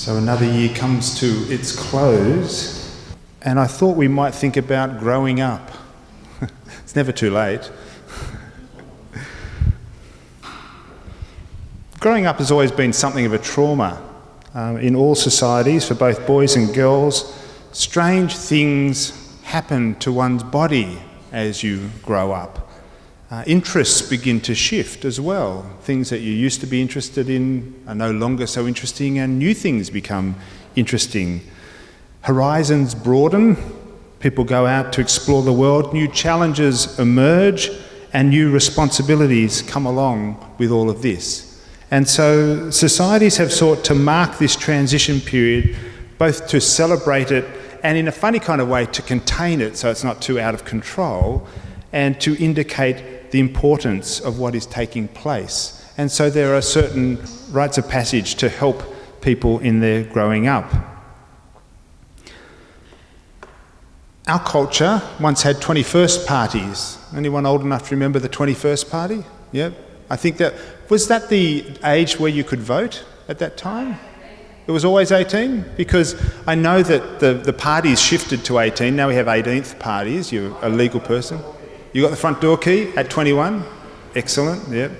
So another year comes to its close, and I thought we might think about growing up. It's never too late. Growing up has always been something of a trauma in all societies, for both boys and girls. Strange things happen to one's body as you grow up. Interests begin to shift as well. Things that you used to be interested in are no longer so interesting, and new things become interesting. Horizons broaden, people go out to explore the world, new challenges emerge, and new responsibilities come along with all of this. And so societies have sought to mark this transition period, both to celebrate it and in a funny kind of way to contain it so it's not too out of control, and to indicate the importance of what is taking place. And so there are certain rites of passage to help people in their growing up. Our culture once had 21st parties. Anyone old enough to remember the 21st party? Yep. I think was that the age where you could vote at that time? It was always 18? Because I know that the parties shifted to 18. Now we have 18th parties. You're a legal person. You got the front door key at 21? Excellent, yep.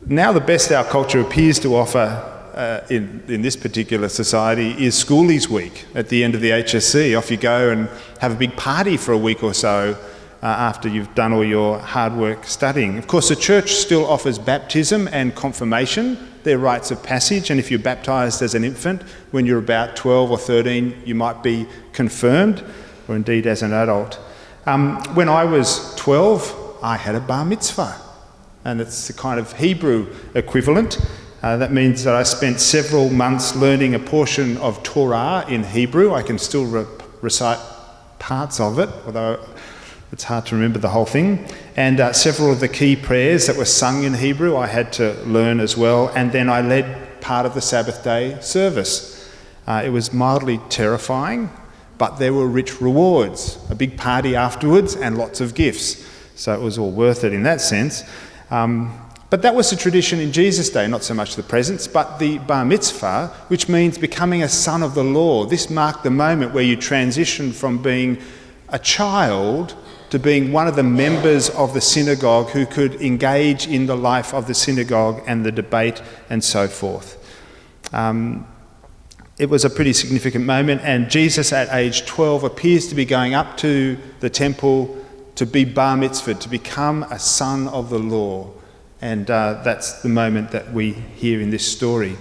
Now the best our culture appears to offer in this particular society is Schoolies Week at the end of the HSC. Off you go and have a big party for a week or so after you've done all your hard work studying. Of course, the church still offers baptism and confirmation. They're rites of passage, and if you're baptised as an infant, when you're about 12 or 13, you might be confirmed, or indeed as an adult. When I was 12, I had a bar mitzvah, and it's the kind of Hebrew equivalent. That means that I spent several months learning a portion of Torah in Hebrew. I can still recite parts of it, although it's hard to remember the whole thing. And several of the key prayers that were sung in Hebrew I had to learn as well. And then I led part of the Sabbath day service. It was mildly terrifying, but there were rich rewards, a big party afterwards and lots of gifts. So it was all worth it in that sense. But that was the tradition in Jesus' day, not so much the presence, but the bar mitzvah, which means becoming a son of the law. This marked the moment where you transition from being a child to being one of the members of the synagogue who could engage in the life of the synagogue and the debate and so forth. It was a pretty significant moment, and Jesus at age 12 appears to be going up to the temple to be bar mitzvahed, to become a son of the law. And that's the moment that we hear in this story.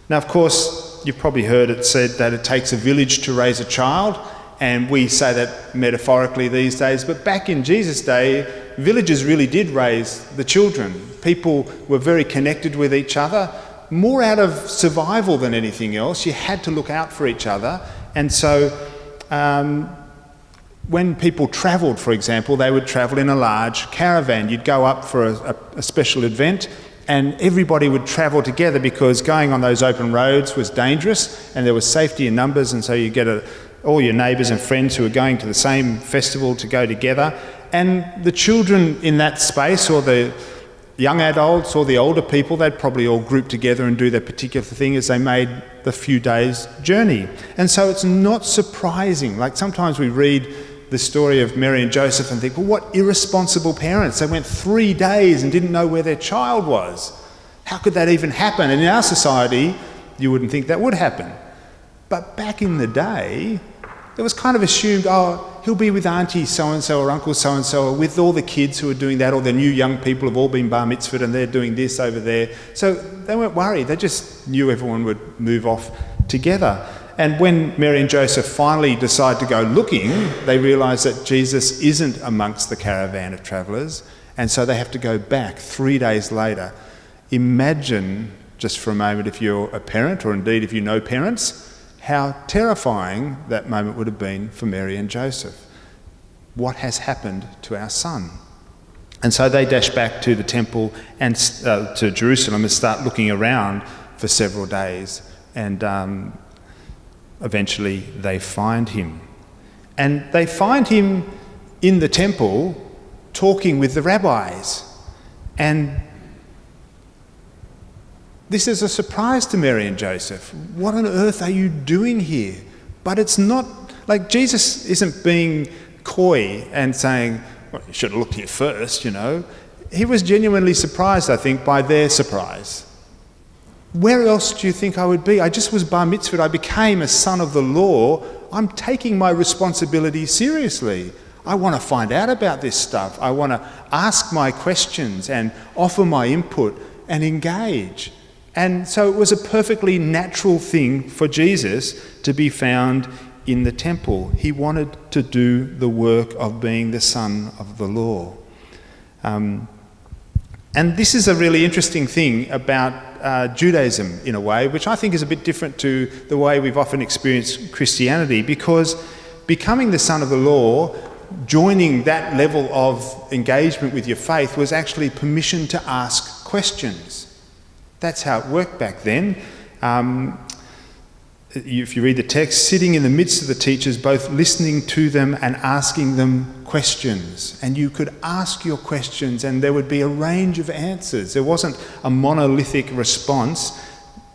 Now, of course, you've probably heard it said that it takes a village to raise a child, and we say that metaphorically these days, but back in Jesus' day, villages really did raise the children. People were very connected with each other, more out of survival than anything else. You had to look out for each other, and so when people travelled, for example, they would travel in a large caravan. You'd go up for a special event, and everybody would travel together because going on those open roads was dangerous, and there was safety in numbers, and so you get all your neighbours and friends who are going to the same festival to go together. And the children in that space, or the young adults or the older people, they'd probably all group together and do their particular thing as they made the few days' journey. And so it's not surprising. Like sometimes we read the story of Mary and Joseph and think, well, what irresponsible parents. They went 3 days and didn't know where their child was. How could that even happen? And in our society, you wouldn't think that would happen. But back in the day, it was kind of assumed, oh, he'll be with auntie so-and-so or uncle so-and-so, or with all the kids who are doing that, or the new young people have all been bar mitzvahed and they're doing this over there. So they weren't worried. They just knew everyone would move off together. And when Mary and Joseph finally decide to go looking, they realise that Jesus isn't amongst the caravan of travellers, and so they have to go back 3 days later. Imagine, just for a moment, if you're a parent, or indeed if you know parents, how terrifying that moment would have been for Mary and Joseph. What has happened to our son? And so they dash back to the temple and to Jerusalem and start looking around for several days. And eventually they find him. And they find him in the temple talking with the rabbis. And This is a surprise to Mary and Joseph. What on earth are you doing here? But it's not, like, Jesus isn't being coy and saying, well, you should have looked here first, you know. He was genuinely surprised, I think, by their surprise. Where else do you think I would be? I just was bar mitzvahed. I became a son of the law. I'm taking my responsibility seriously. I want to find out about this stuff. I want to ask my questions and offer my input and engage. And so it was a perfectly natural thing for Jesus to be found in the temple. He wanted to do the work of being the son of the law. And this is a really interesting thing about Judaism, in a way, which I think is a bit different to the way we've often experienced Christianity, because becoming the son of the law, joining that level of engagement with your faith, was actually permission to ask questions. That's how it worked back then. If you read the text, sitting in the midst of the teachers, both listening to them and asking them questions. And you could ask your questions and there would be a range of answers. There wasn't a monolithic response.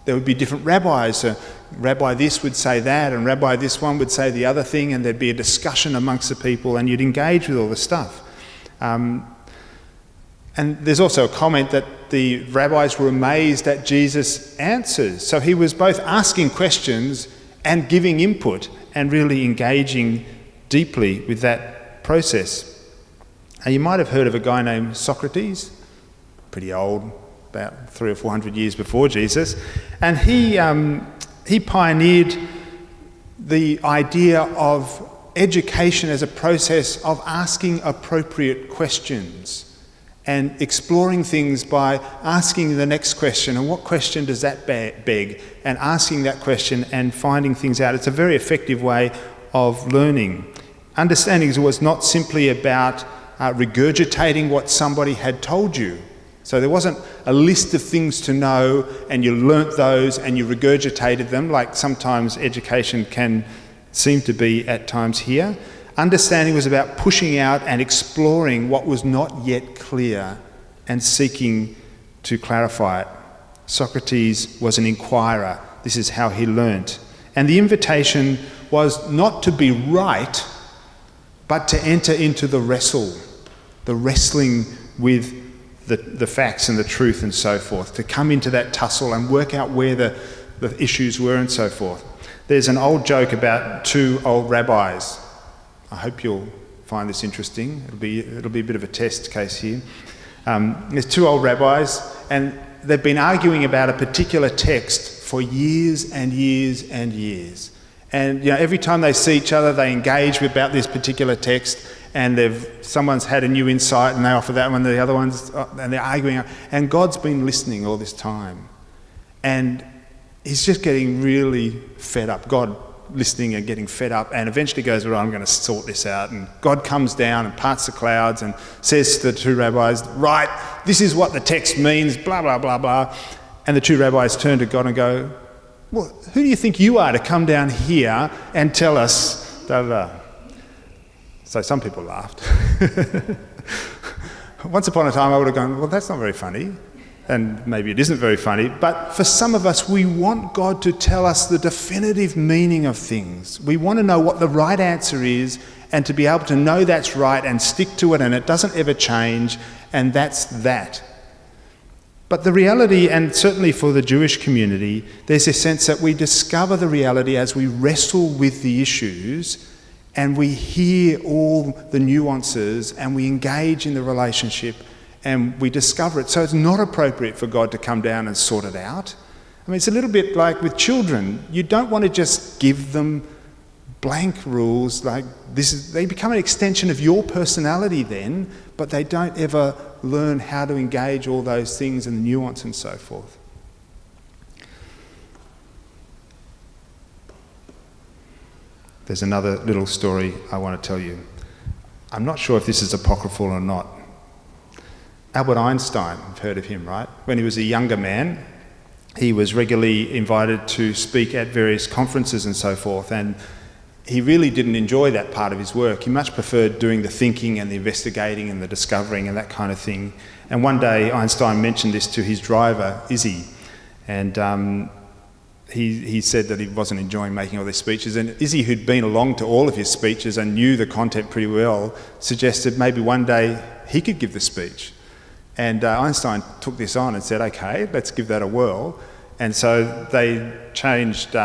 There would be different rabbis. Rabbi this would say that, and Rabbi this one would say the other thing, and there'd be a discussion amongst the people, and you'd engage with all the stuff. And there's also a comment that the rabbis were amazed at Jesus' answers. So he was both asking questions and giving input and really engaging deeply with that process. And you might have heard of a guy named Socrates, pretty old, about 300 or 400 years before Jesus. And he pioneered the idea of education as a process of asking appropriate questions and exploring things by asking the next question, and what question does that beg, and asking that question and finding things out. It's a very effective way of learning. Understanding was not simply about regurgitating what somebody had told you. So there wasn't a list of things to know and you learnt those and you regurgitated them, like sometimes education can seem to be at times here. Understanding was about pushing out and exploring what was not yet clear and seeking to clarify it. Socrates was an inquirer. This is how he learnt. And the invitation was not to be right, but to enter into the wrestling with the facts and the truth and so forth, to come into that tussle and work out where the issues were and so forth. There's an old joke about two old rabbis. I hope you'll find this interesting. It'll be a bit of a test case here. There's two old rabbis, and they've been arguing about a particular text for years and years and years. And every time they see each other, they engage about this particular text, and someone's had a new insight, and they offer that one, the other ones, and they're arguing. And God's been listening all this time, and he's just getting really fed up. God listening and getting fed up, and eventually goes, well, I'm going to sort this out. And God comes down and parts the clouds and says to the two rabbis, right, this is what the text means, blah, blah, blah, blah. And the two rabbis turn to God and go, well, who do you think you are to come down here and tell us, da, da, da. So some people laughed. Once upon a time I would have gone, well, that's not very funny. And maybe it isn't very funny, but for some of us, we want God to tell us the definitive meaning of things. We want to know what the right answer is, and to be able to know that's right and stick to it, and it doesn't ever change, and that's that. But the reality, and certainly for the Jewish community, there's a sense that we discover the reality as we wrestle with the issues, and we hear all the nuances, and we engage in the relationship, and we discover it. So it's not appropriate for God to come down and sort it out. I mean, it's a little bit like with children. You don't want to just give them blank rules like this. They become an extension of your personality then, but they don't ever learn how to engage all those things and the nuance and so forth. There's another little story I want to tell you. I'm not sure if this is apocryphal or not. Albert Einstein, you've heard of him, right? When he was a younger man, he was regularly invited to speak at various conferences and so forth, and he really didn't enjoy that part of his work. He much preferred doing the thinking and the investigating and the discovering and that kind of thing. And one day Einstein mentioned this to his driver, Izzy, And he said that he wasn't enjoying making all these speeches. And Izzy, who'd been along to all of his speeches and knew the content pretty well, suggested maybe one day he could give the speech. And Einstein took this on and said, okay, let's give that a whirl. And so they changed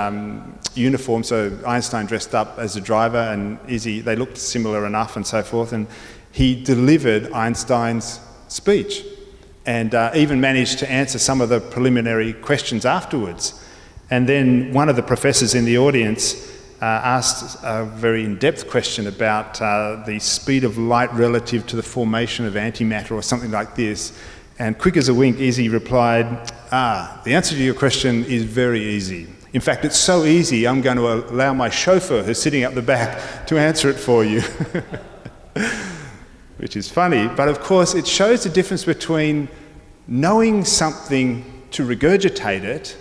uniforms. So Einstein dressed up as a driver and Izzy, they looked similar enough and so forth. And he delivered Einstein's speech and even managed to answer some of the preliminary questions afterwards. And then one of the professors in the audience asked a very in-depth question about the speed of light relative to the formation of antimatter or something like this. And quick as a wink, Izzy replied, the answer to your question is very easy. In fact, it's so easy, I'm going to allow my chauffeur, who's sitting up the back, to answer it for you. Which is funny, but of course it shows the difference between knowing something to regurgitate it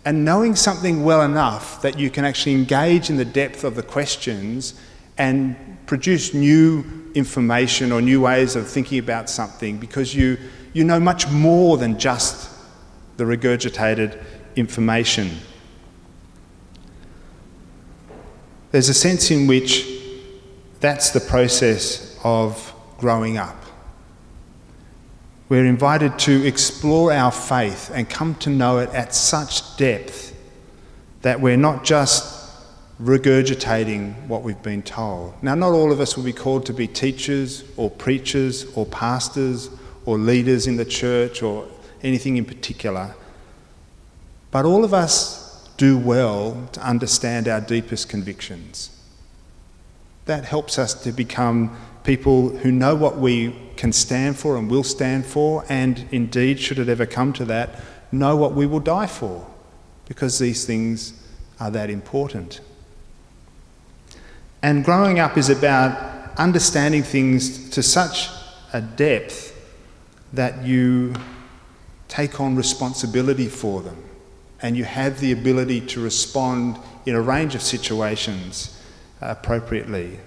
and knowing something well enough that you can actually engage in the depth of the questions and produce new information or new ways of thinking about something, because you know much more than just the regurgitated information. There's a sense in which that's the process of growing up. We're invited to explore our faith and come to know it at such depth that we're not just regurgitating what we've been told. Now, not all of us will be called to be teachers or preachers or pastors or leaders in the church or anything in particular, but all of us do well to understand our deepest convictions. That helps us to become people who know what we can stand for and will stand for, and indeed, should it ever come to that, know what we will die for, because these things are that important. And growing up is about understanding things to such a depth that you take on responsibility for them, and you have the ability to respond in a range of situations appropriately.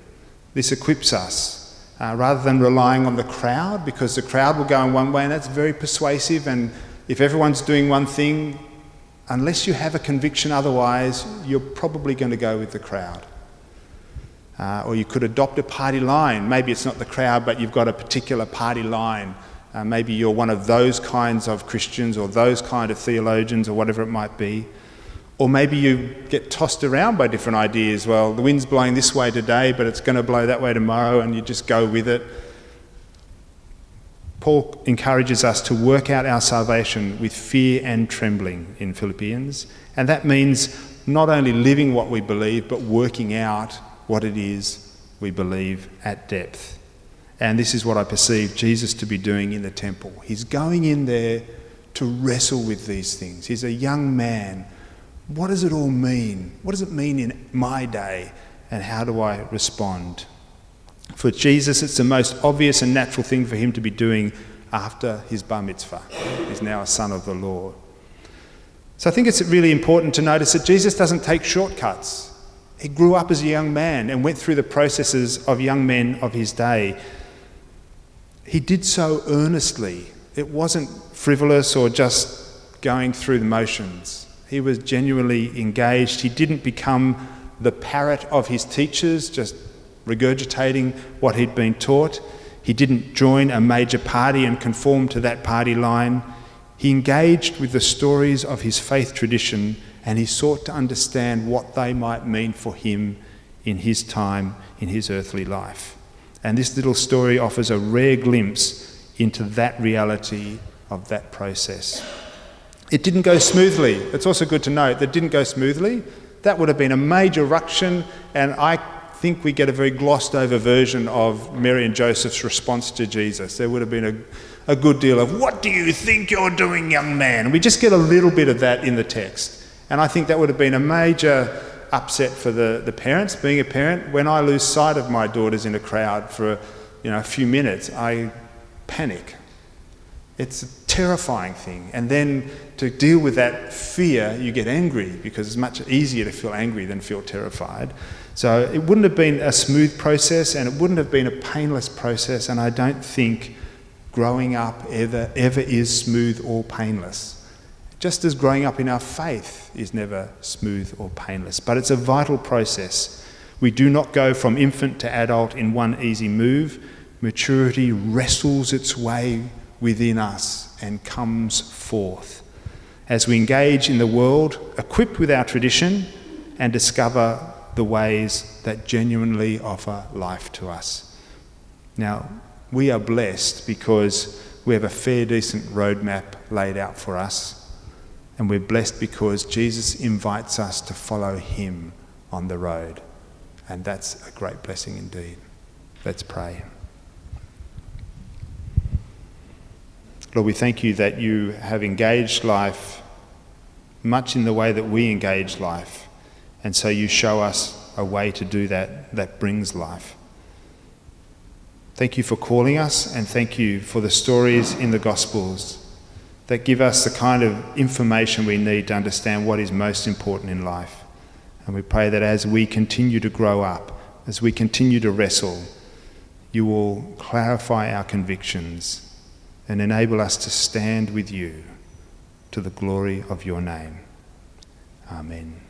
This equips us. Rather than relying on the crowd, because the crowd will go in one way and that's very persuasive, and if everyone's doing one thing, unless you have a conviction otherwise, you're probably going to go with the crowd. Or you could adopt a party line. Maybe it's not the crowd, but you've got a particular party line. Maybe you're one of those kinds of Christians or those kind of theologians or whatever it might be. Or maybe you get tossed around by different ideas. Well, the wind's blowing this way today, but it's going to blow that way tomorrow, and you just go with it. Paul encourages us to work out our salvation with fear and trembling in Philippians, and that means not only living what we believe, but working out what it is we believe at depth. And this is what I perceive Jesus to be doing in the temple. He's going in there to wrestle with these things. He's a young man. What does it all mean? What does it mean in my day? And how do I respond? For Jesus, it's the most obvious and natural thing for him to be doing after his bar mitzvah. He's now a son of the law. So I think it's really important to notice that Jesus doesn't take shortcuts. He grew up as a young man and went through the processes of young men of his day. He did so earnestly. It wasn't frivolous or just going through the motions. He was genuinely engaged. He didn't become the parrot of his teachers, just regurgitating what he'd been taught. He didn't join a major party and conform to that party line. He engaged with the stories of his faith tradition, and he sought to understand what they might mean for him in his time, in his earthly life. And this little story offers a rare glimpse into that reality of that process. It didn't go smoothly. It's also good to note that it didn't go smoothly. That would have been a major ruction, and I think we get a very glossed over version of Mary and Joseph's response to Jesus. There would have been a good deal of, "What do you think you're doing, young man?" And we just get a little bit of that in the text. And I think that would have been a major upset for the parents. Being a parent, when I lose sight of my daughters in a crowd for a few minutes, I panic. It's a terrifying thing. And then to deal with that fear, you get angry, because it's much easier to feel angry than feel terrified. So it wouldn't have been a smooth process, and it wouldn't have been a painless process, and I don't think growing up ever is smooth or painless. Just as growing up in our faith is never smooth or painless, but it's a vital process. We do not go from infant to adult in one easy move. Maturity wrestles its way within us and comes forth as we engage in the world, equipped with our tradition, and discover the ways that genuinely offer life to us. Now, we are blessed because we have a fair, decent roadmap laid out for us. And we're blessed because Jesus invites us to follow him on the road. And that's a great blessing indeed. Let's pray. Lord, we thank you that you have engaged life much in the way that we engage life. And so you show us a way to do that brings life. Thank you for calling us, and thank you for the stories in the Gospels that give us the kind of information we need to understand what is most important in life. And we pray that as we continue to grow up, as we continue to wrestle, you will clarify our convictions and enable us to stand with you to the glory of your name. Amen.